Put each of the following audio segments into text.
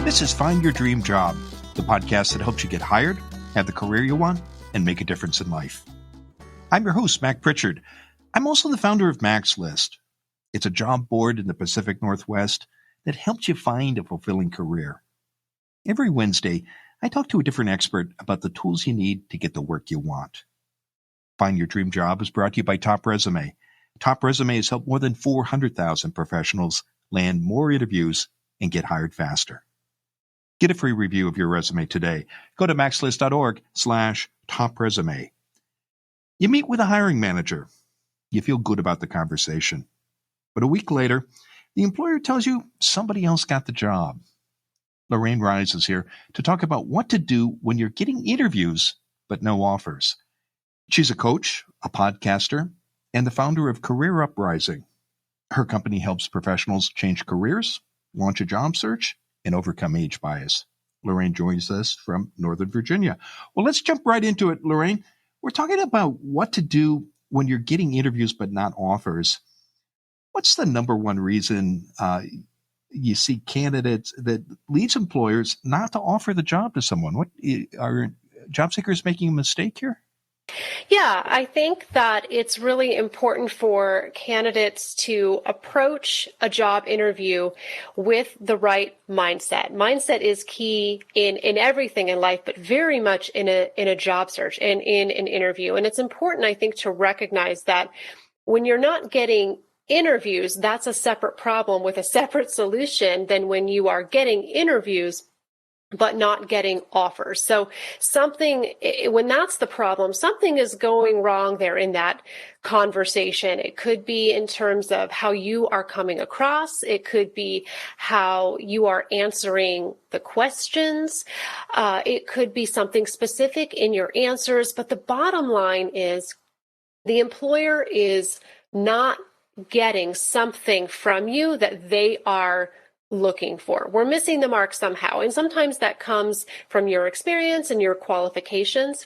This is Find Your Dream Job, the podcast that helps you get hired, have the career you want, and make a difference in life. I'm your host, Mac Pritchard. I'm also the founder of Mac's List. It's a job board in the Pacific Northwest that helps you find a fulfilling career. Every Wednesday, I talk to a different expert about the tools you need to get the work you want. Find Your Dream Job is brought to you by Top Resume. Top Resume has helped more than 400,000 professionals land more interviews and get hired faster. Get a free review of your resume today. Go to maxlist.org/topresume. You meet with a hiring manager. You feel good about the conversation. But a week later, the employer tells you somebody else got the job. Lorraine Rise is here to talk about what to do when you're getting interviews but no offers. She's a coach, a podcaster, and the founder of Career Uprising. Her company helps professionals change careers, launch a job search, and overcome age bias. Lorraine joins us from Northern Virginia. Well, let's jump right into it, Lorraine. We're talking about what to do when you're getting interviews but not offers. What's the number one reason you see candidates that leads employers not to offer the job to someone? What are job seekers making a mistake here? Yeah, I think that it's really important for candidates to approach a job interview with the right mindset. Mindset is key in everything in life, but very much in a job search and in an interview. And it's important, I think, to recognize that when you're not getting interviews, that's a separate problem with a separate solution than when you are getting interviews but not getting offers. So when that's the problem, something is going wrong there in that conversation. It could be in terms of how you are coming across. It could be how you are answering the questions. It could be something specific in your answers. But the bottom line is the employer is not getting something from you that they are looking for. We're missing the mark somehow. And sometimes that comes from your experience and your qualifications.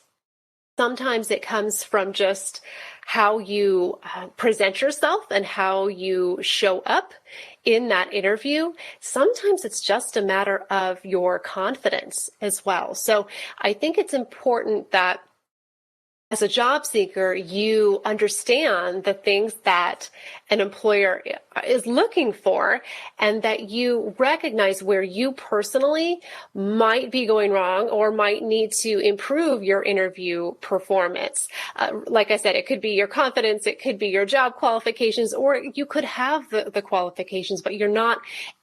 Sometimes it comes from just how you present yourself and how you show up in that interview. Sometimes it's just a matter of your confidence as well. So I think it's important that as a job seeker, you understand the things that an employer is looking for and that you recognize where you personally might be going wrong or might need to improve your interview performance. Like I said, it could be your confidence, it could be your job qualifications, or you could have the qualifications, but you're not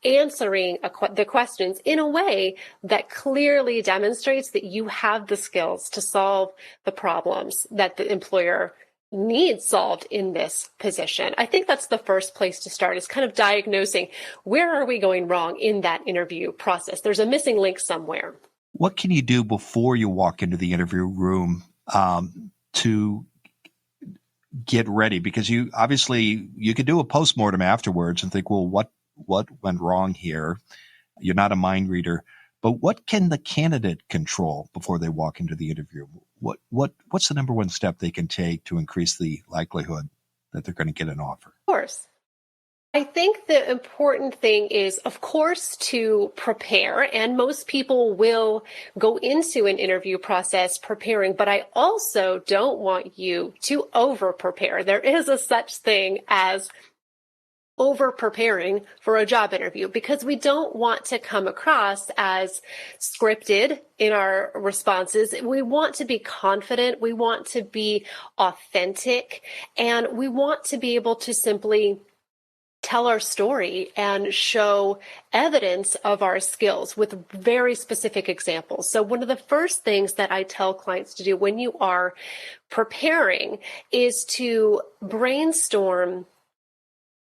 answering the questions in a way that clearly demonstrates that you have the skills to solve the problems that the employer needs solved in this position. I think that's the first place to start, is kind of diagnosing where are we going wrong in that interview process. There's a missing link somewhere. What can you do before you walk into the interview room to get ready? Because you could do a postmortem afterwards and think, well, what went wrong here? You're not a mind reader. But what can the candidate control before they walk into the interview? What's the number one step they can take to increase the likelihood that they're going to get an offer? Of course. I think the important thing is, of course, to prepare, and most people will go into an interview process preparing, but I also don't want you to over-prepare. There is a such thing as over-preparing for a job interview, because we don't want to come across as scripted in our responses. We want to be confident, we want to be authentic, and we want to be able to simply tell our story and show evidence of our skills with very specific examples. So one of the first things that I tell clients to do when you are preparing is to brainstorm,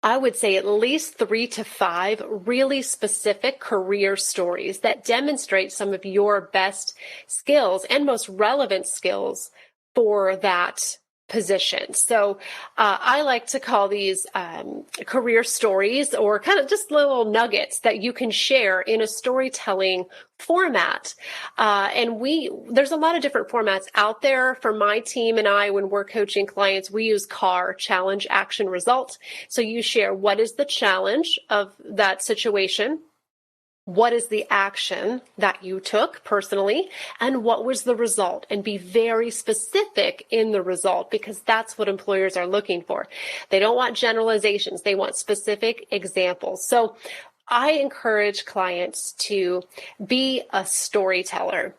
I would say, at least 3 to 5 really specific career stories that demonstrate some of your best skills and most relevant skills for that position. So I like to call these career stories, or kind of just little nuggets that you can share in a storytelling format. And there's a lot of different formats out there. For my team and I, when we're coaching clients, we use CAR, challenge, action, result. So you share what is the challenge of that situation, what is the action that you took personally, and what was the result, and be very specific in the result, because that's what employers are looking for. They don't want generalizations. They want specific examples. So I encourage clients to be a storyteller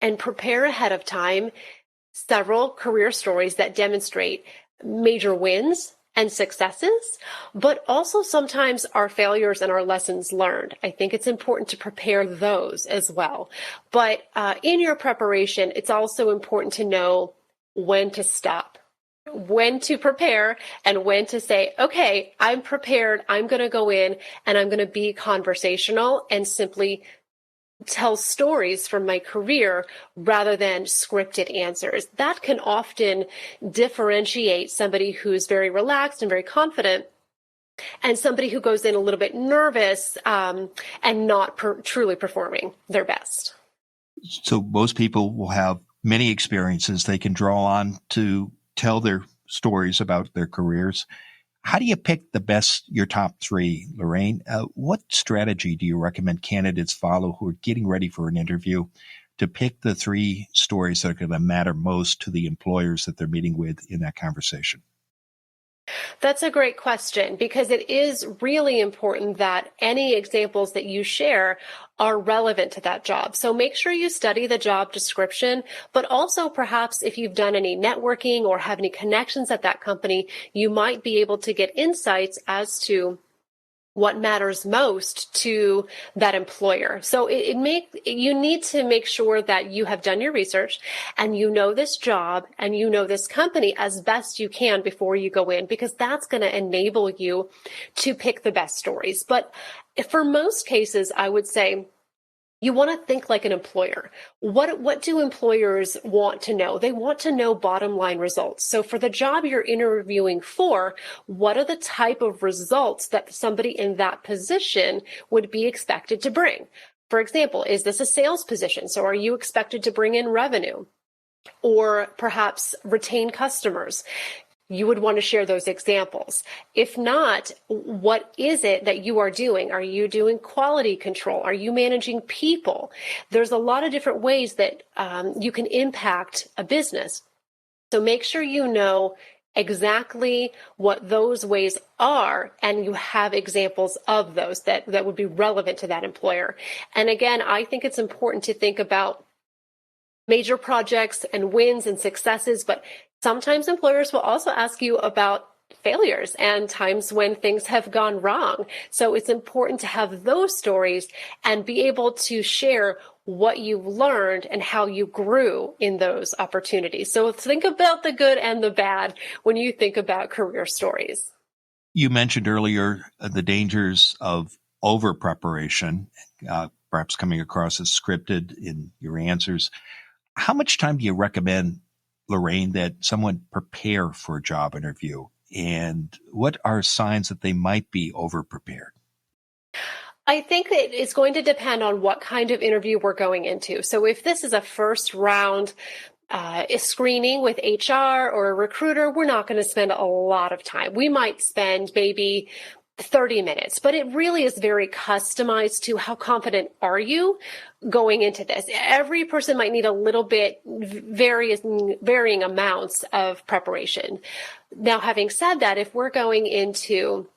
and prepare ahead of time several career stories that demonstrate major wins and successes, but also sometimes our failures and our lessons learned. I think it's important to prepare those as well. But in your preparation, it's also important to know when to stop, when to prepare, and when to say, okay, I'm prepared. I'm going to go in and I'm going to be conversational and simply tell stories from my career rather than scripted answers. That can often differentiate somebody who's very relaxed and very confident and somebody who goes in a little bit nervous and not truly performing their best. So most people will have many experiences they can draw on to tell their stories about their careers. How do you pick your top three, Lorraine? What strategy do you recommend candidates follow who are getting ready for an interview to pick the three stories that are going to matter most to the employers that they're meeting with in that conversation? That's a great question, because it is really important that any examples that you share are relevant to that job. So make sure you study the job description, but also perhaps if you've done any networking or have any connections at that company, you might be able to get insights as to what matters most to that employer. So you need to make sure that you have done your research and you know this job and you know this company as best you can before you go in, because that's going to enable you to pick the best stories. But for most cases, I would say you want to think like an employer. What do employers want to know? They want to know bottom line results. So for the job you're interviewing for, what are the type of results that somebody in that position would be expected to bring? For example, is this a sales position? So are you expected to bring in revenue or perhaps retain customers? You would want to share those examples. If not, what is it that you are doing? Are you doing quality control? Are you managing people? There's a lot of different ways that you can impact a business. So make sure you know exactly what those ways are, and you have examples of those that would be relevant to that employer. And again, I think it's important to think about major projects and wins and successes, but sometimes employers will also ask you about failures and times when things have gone wrong. So it's important to have those stories and be able to share what you've learned and how you grew in those opportunities. So think about the good and the bad when you think about career stories. You mentioned earlier the dangers of over preparation, perhaps coming across as scripted in your answers. How much time do you recommend, Lorraine, that someone prepare for a job interview? And what are signs that they might be over-prepared? I think that it's going to depend on what kind of interview we're going into. So if this is a first round screening with HR or a recruiter, we're not going to spend a lot of time. We might spend maybe 30 minutes, but it really is very customized to how confident are you going into this. Every person might need a little bit varying amounts of preparation. Now, having said that, if we're going into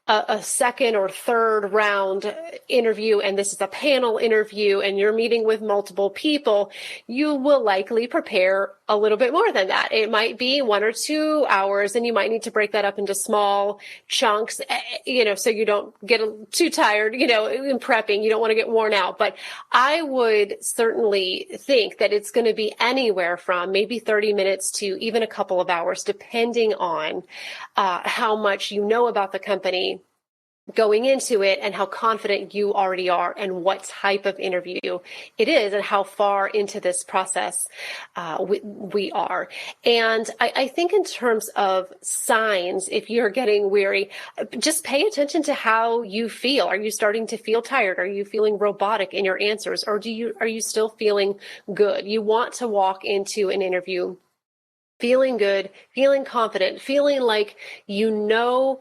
a second or third round interview, and this is a panel interview and you're meeting with multiple people, you will likely prepare a little bit more than that. It might be 1 or 2 hours, and you might need to break that up into small chunks, so you don't get too tired, in prepping. You don't want to get worn out. But I would certainly think that it's going to be anywhere from maybe 30 minutes to even a couple of hours, depending on how much you know about the company going into it and how confident you already are and what type of interview it is and how far into this process we are. And I think in terms of signs, if you're getting weary, just pay attention to how you feel. Are you starting to feel tired? Are you feeling robotic in your answers? Or are you still feeling good? You want to walk into an interview feeling good, feeling confident, feeling like you know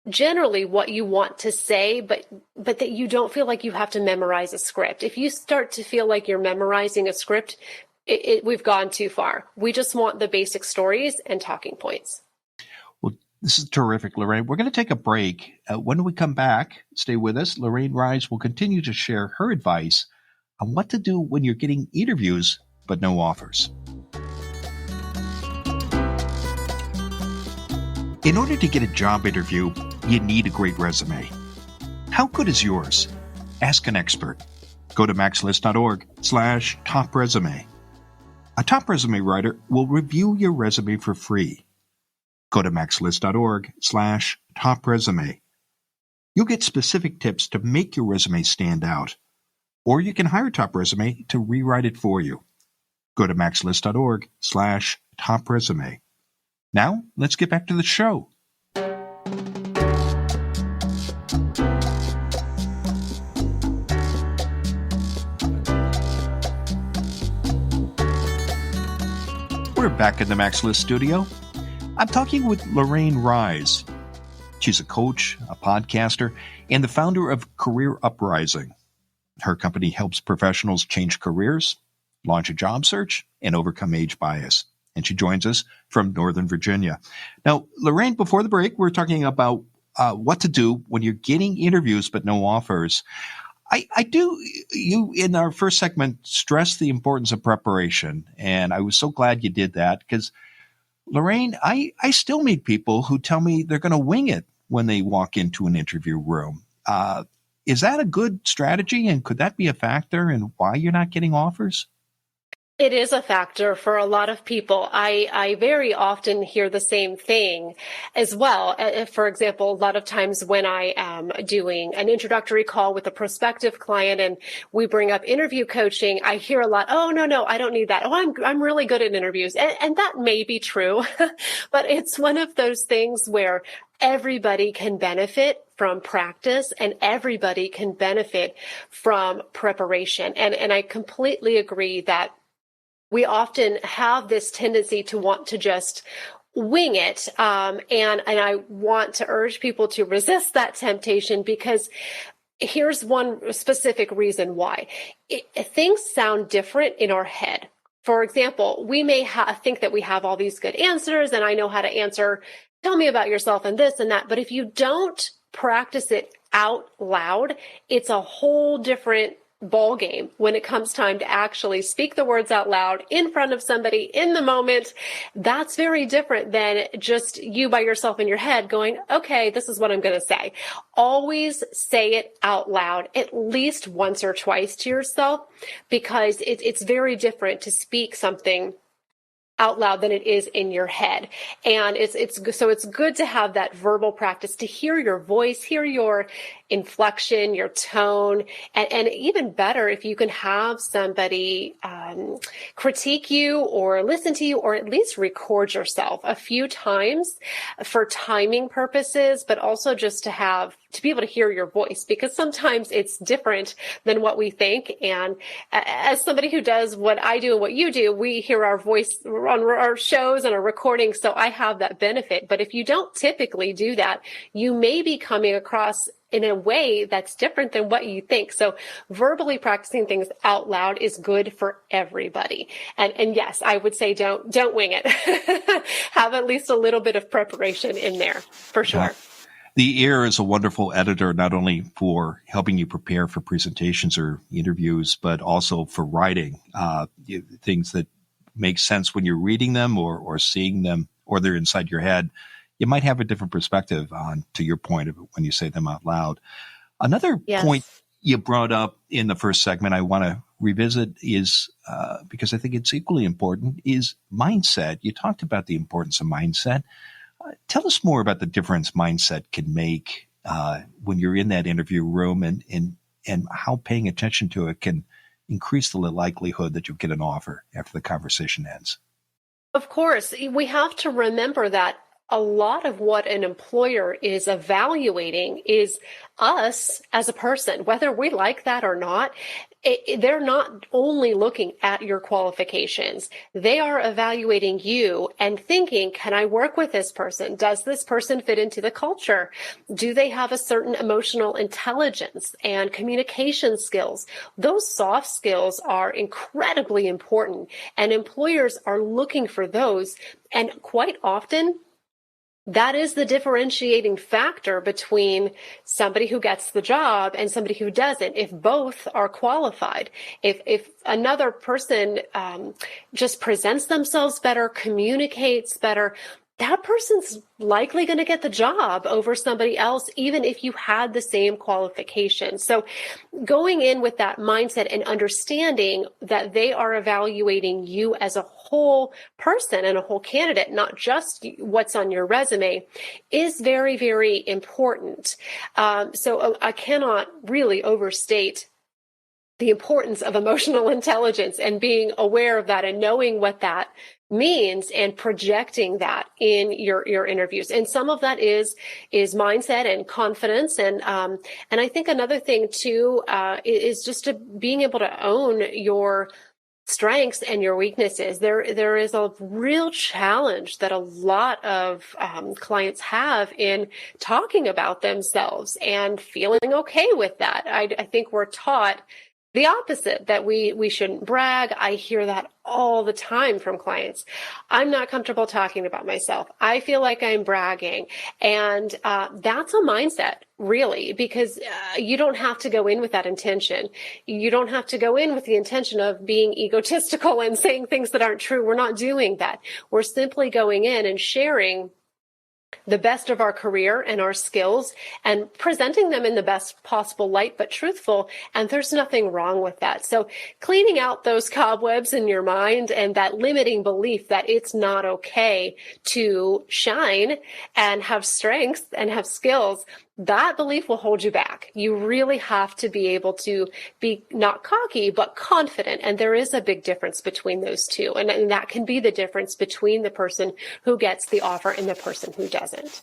generally what you want to say, but that you don't feel like you have to memorize a script. If you start to feel like you're memorizing a script, we've gone too far. We just want the basic stories and talking points. Well, this is terrific, Lorraine. We're going to take a break. When we come back, stay with us. Lorraine Rise will continue to share her advice on what to do when you're getting interviews but no offers. In order to get a job interview, you need a great resume. How good is yours? Ask an expert. Go to maxlist.org/top resume. A top resume writer will review your resume for free. Go to maxlist.org/top resume. You'll get specific tips to make your resume stand out. Or you can hire Top Resume to rewrite it for you. Go to maxlist.org/top resume. Now, let's get back to the show. We're back in the Max List studio. I'm talking with Lorraine Rise. She's a coach, a podcaster, and the founder of Career Uprising. Her company helps professionals change careers, launch a job search, and overcome age bias. And she joins us from Northern Virginia. Now, Lorraine, before the break, we're talking about what to do when you're getting interviews but no offers. You in our first segment, stressed the importance of preparation, and I was so glad you did that because, Lorraine, I still meet people who tell me they're going to wing it when they walk into an interview room. Is that a good strategy, and could that be a factor in why you're not getting offers? It is a factor for a lot of people. I very often hear the same thing as well. For example, a lot of times when I am doing an introductory call with a prospective client and we bring up interview coaching, I hear a lot, oh, no, I don't need that. Oh, I'm really good at interviews. And that may be true, but it's one of those things where everybody can benefit from practice and everybody can benefit from preparation. And I completely agree that we often have this tendency to want to just wing it. And I want to urge people to resist that temptation because here's one specific reason why. Things sound different in our head. For example, we may think that we have all these good answers and I know how to answer, tell me about yourself and this and that. But if you don't practice it out loud, it's a whole different ball game when it comes time to actually speak the words out loud in front of somebody in the moment. That's very different than just you by yourself in your head going, okay, this is what I'm going to say. Always say it out loud at least once or twice to yourself because it's very different to speak something out loud than it is in your head. And it's good to have that verbal practice, to hear your voice, hear your inflection, your tone, and even better if you can have somebody critique you or listen to you or at least record yourself a few times for timing purposes, but also just to be able to hear your voice, because sometimes it's different than what we think. And as somebody who does what I do and what you do, we hear our voice on our shows and our recordings. So I have that benefit. But if you don't typically do that, you may be coming across in a way that's different than what you think. So verbally practicing things out loud is good for everybody. And yes, I would say don't wing it. Have at least a little bit of preparation in there for sure. The ear is a wonderful editor, not only for helping you prepare for presentations or interviews, but also for writing things that make sense when you're reading them or seeing them, or they're inside your head. You might have a different perspective on, to your point of when you say them out loud. Another point you brought up in the first segment I want to revisit is, because I think it's equally important, is mindset. You talked about the importance of mindset. Tell us more about the difference mindset can make when you're in that interview room, and how paying attention to it can increase the likelihood that you'll get an offer after the conversation ends. Of course, we have to remember that a lot of what an employer is evaluating is us as a person, whether we like that or not. They're not only looking at your qualifications. They are evaluating you and thinking, can I work with this person? Does this person fit into the culture? Do they have a certain emotional intelligence and communication skills? Those soft skills are incredibly important, and employers are looking for those. And quite often, that is the differentiating factor between somebody who gets the job and somebody who doesn't. If both are qualified, if another person just presents themselves better, communicates better, that person's likely going to get the job over somebody else, even if you had the same qualifications. So going in with that mindset and understanding that they are evaluating you as a whole person and a whole candidate, not just what's on your resume, is very, very important. So I cannot really overstate the importance of emotional intelligence and being aware of that and knowing what that means and projecting that in your interviews. And some of that is mindset and confidence. And I think another thing too, is just being able to own your strengths and your weaknesses. There is a real challenge that a lot of clients have in talking about themselves and feeling okay with that. I think we're taught the opposite, that we shouldn't brag. I hear that all the time from clients. I'm not comfortable talking about myself. I feel like I'm bragging. And that's a mindset, really, because you don't have to go in with that intention. You don't have to go in with the intention of being egotistical and saying things that aren't true. We're not doing that. We're simply going in and sharing the best of our career and our skills and presenting them in the best possible light, but truthful. And there's nothing wrong with that. So cleaning out those cobwebs in your mind and that limiting belief that it's not okay to shine and have strengths and have skills, that belief will hold you back. You really have to be able to be not cocky, but confident. And there is a big difference between those two. And that can be the difference between the person who gets the offer and the person who doesn't.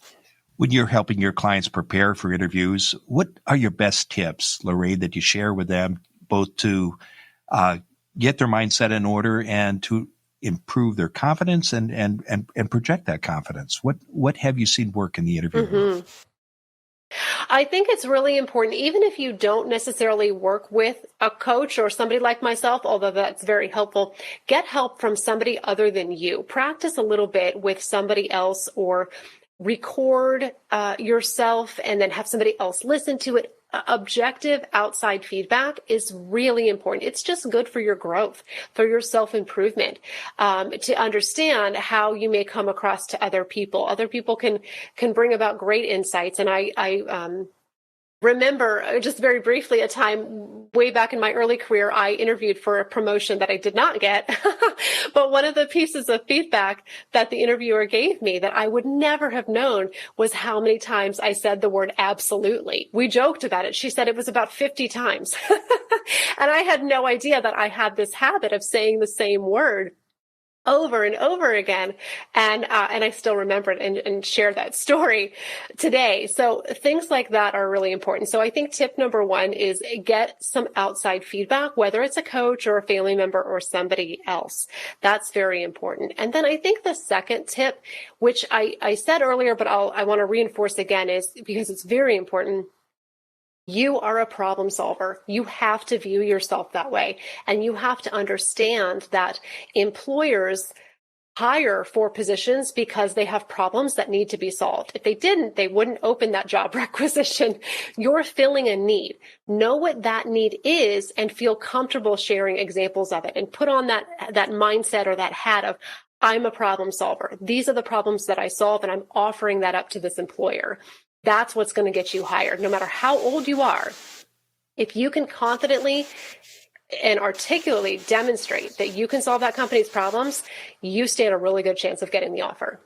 When you're helping your clients prepare for interviews, what are your best tips, Lorraine, that you share with them, both to get their mindset in order and to improve their confidence and project that confidence? What have you seen work in the interview room? I think it's really important, even if you don't necessarily work with a coach or somebody like myself, although that's very helpful, get help from somebody other than you. Practice a little bit with somebody else or record yourself and then have somebody else listen to it. Objective outside feedback is really important. It's just good for your growth, for your self-improvement, to understand how you may come across to other people. Other people can bring about great insights. And I remember just very briefly a time way back in my early career, I interviewed for a promotion that I did not get. But one of the pieces of feedback that the interviewer gave me that I would never have known was how many times I said the word absolutely. We joked about it. She said it was about 50 times. And I had no idea that I had this habit of saying the same word over and over again. And I still remember it and share that story today. So things like that are really important. So I think tip number one is get some outside feedback, whether it's a coach or a family member or somebody else. That's very important. And then I think the second tip, which I said earlier, but I want to reinforce again, is because it's very important. You are a problem solver. You have to view yourself that way. And you have to understand that employers hire for positions because they have problems that need to be solved. If they didn't, they wouldn't open that job requisition. You're filling a need. Know what that need is and feel comfortable sharing examples of it and put on that mindset or that hat of, I'm a problem solver. These are the problems that I solve, and I'm offering that up to this employer. That's what's going to get you hired, no matter how old you are. If you can confidently and articulately demonstrate that you can solve that company's problems, you stand a really good chance of getting the offer.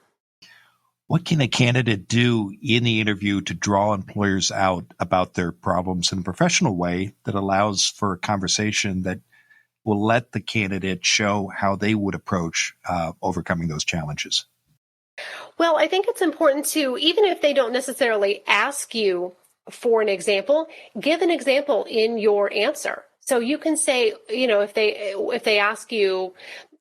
What can a candidate do in the interview to draw employers out about their problems in a professional way that allows for a conversation that will let the candidate show how they would approach overcoming those challenges? Well, I think it's important to, even if they don't necessarily ask you for an example, give an example in your answer. So you can say, if they ask you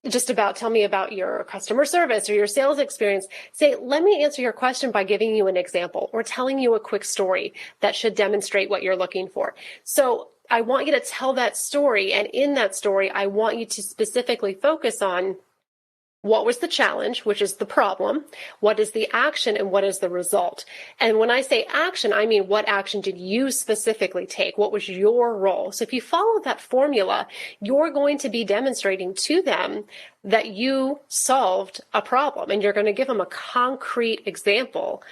just about, tell me about your customer service or your sales experience, say, let me answer your question by giving you an example or telling you a quick story that should demonstrate what you're looking for. So I want you to tell that story. And in that story, I want you to specifically focus on what was the challenge, which is the problem, what is the action, and what is the result. And when I say action, I mean, what action did you specifically take? What was your role? So if you follow that formula, you're going to be demonstrating to them that you solved a problem, and you're going to give them a concrete example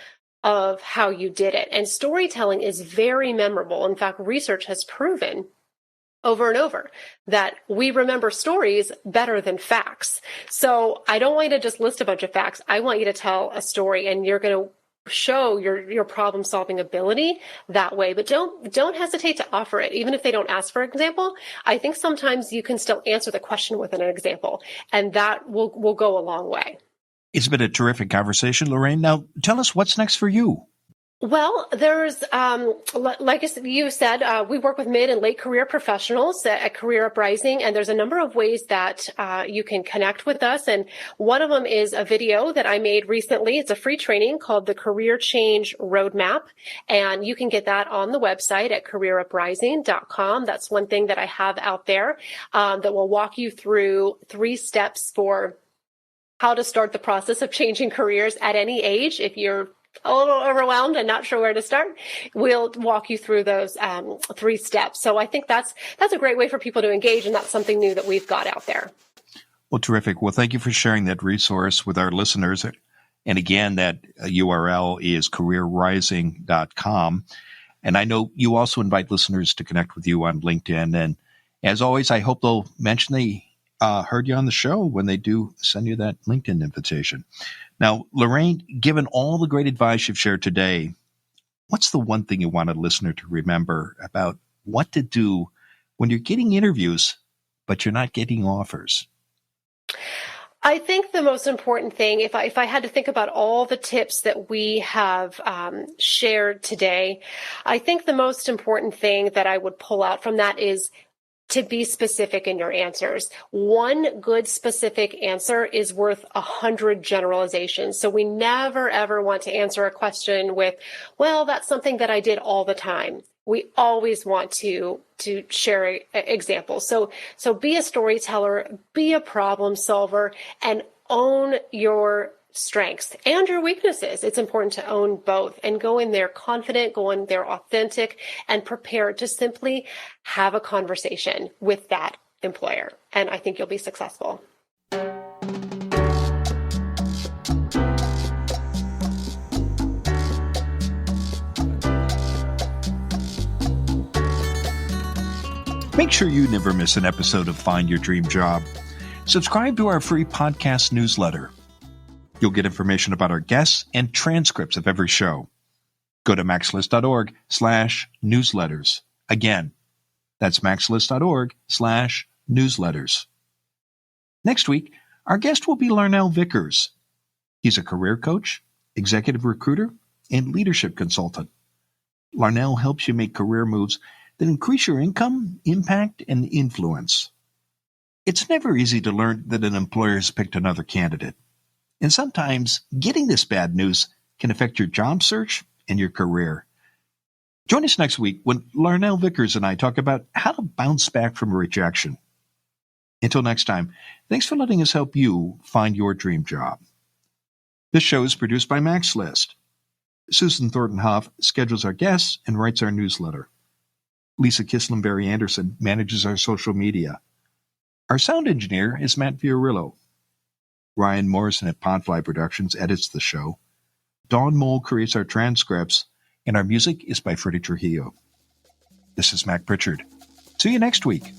of how you did it. And storytelling is very memorable. In fact, research has proven over and over that we remember stories better than facts. So I don't want you to just list a bunch of facts. I want you to tell a story, and you're going to show your problem solving ability that way. But don't hesitate to offer it. Even if they don't ask for an example, I think sometimes you can still answer the question with an example, and that will go a long way. It's been a terrific conversation, Lorraine. Now, tell us what's next for you. Well, there's, like you said, we work with mid and late career professionals at Career Uprising, and there's a number of ways that you can connect with us. And one of them is a video that I made recently. It's a free training called the Career Change Roadmap, and you can get that on the website at careeruprising.com. That's one thing that I have out there that will walk you through 3 steps for how to start the process of changing careers at any age. If you're a little overwhelmed and not sure where to start, we'll walk you through those 3 steps. So I think that's a great way for people to engage, and that's something new that we've got out there. Well, terrific. Well, thank you for sharing that resource with our listeners. And again, that URL is careerrising.com. And I know you also invite listeners to connect with you on LinkedIn. And as always, I hope they'll mention they heard you on the show when they do send you that LinkedIn invitation. Now, Lorraine, given all the great advice you've shared today, what's the one thing you want a listener to remember about what to do when you're getting interviews, but you're not getting offers? I think the most important thing, if I had to think about all the tips that we have shared today, I think the most important thing that I would pull out from that is to be specific in your answers. One good specific answer is worth 100 generalizations. So we never, ever want to answer a question with, well, that's something that I did all the time. We always want to share examples. So be a storyteller, be a problem solver, and own your strengths and your weaknesses. It's important to own both and go in there confident, go in there authentic, and prepared to simply have a conversation with that employer. And I think you'll be successful. Make sure you never miss an episode of Find Your Dream Job. Subscribe to our free podcast newsletter. You'll get information about our guests and transcripts of every show. Go to maxlist.org/newsletters. Again, that's maxlist.org/newsletters. Next week, our guest will be Larnell Vickers. He's a career coach, executive recruiter, and leadership consultant. Larnell helps you make career moves that increase your income, impact, and influence. It's never easy to learn that an employer has picked another candidate. And sometimes getting this bad news can affect your job search and your career. Join us next week when Larnell Vickers and I talk about how to bounce back from rejection. Until next time, thanks for letting us help you find your dream job. This show is produced by MaxList. Susan Thornton-Hoff schedules our guests and writes our newsletter. Lisa Kislenberry-Anderson manages our social media. Our sound engineer is Matt Fiorillo. Ryan Morrison at Podfly Productions edits the show. Dawn Mole creates our transcripts, and our music is by Freddie Trujillo. This is Mac Pritchard. See you next week.